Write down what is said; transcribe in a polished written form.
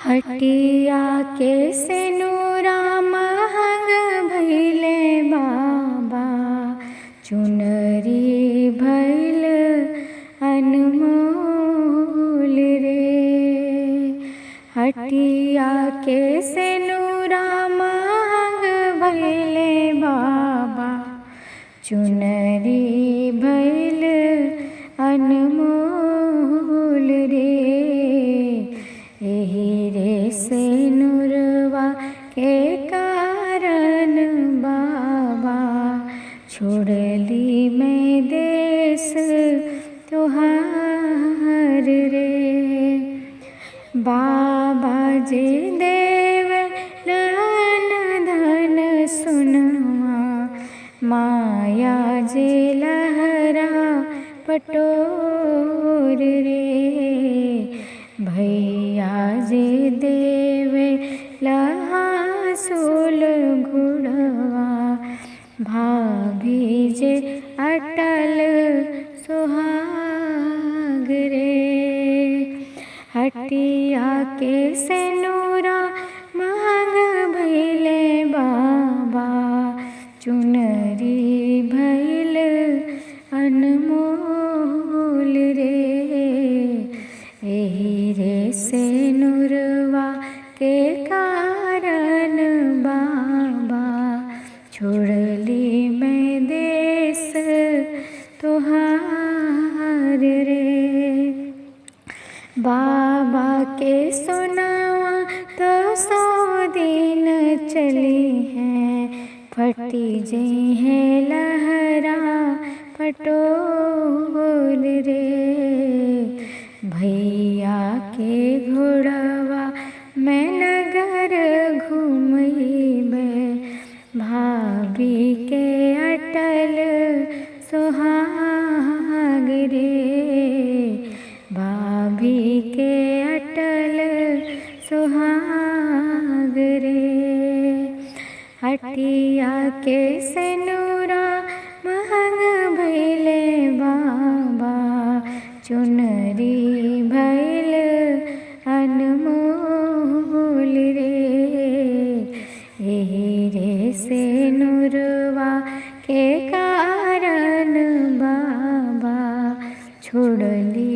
हटिया के सेनुरा महंग भइले बाबा, चुनरी भइल अनमोल रे। हटिया के सेनुरा महंग भइले बाबा, चुनरी भइल अनमोल रे। एही रे सेनुरवा के कारण बाबा, छोड़ली मैं देश तुहार रे। बाबा जे देव नन धन सुनवा, माया जे लहरा पटोर रे। भैया जे देवे लहासुल घुड़वा, भाभी जे अटल सुहाग रे। हटिया के सेनुरा महंग भइले बाबा, चुनरी भइल अनमोल रे। एही रे सेनुरवा के कारण बाबा, छोड़ली मैं देश तुहार रे। बाबा के सुनावा तो 100 दिन चली हैं, फटी जी हैं लहरा पटोल रे। भैया के घोड़वा मैं नगर घूमइबे, भाभी के अटल सुहाग रे। भाभी के अटल सुहाग रे। हटिया के सेनुरा महंग भइले बाबा, चुनरी भइल अनमोल रे। एही रे सेनुरवा के कारण बाबा, छोड़ली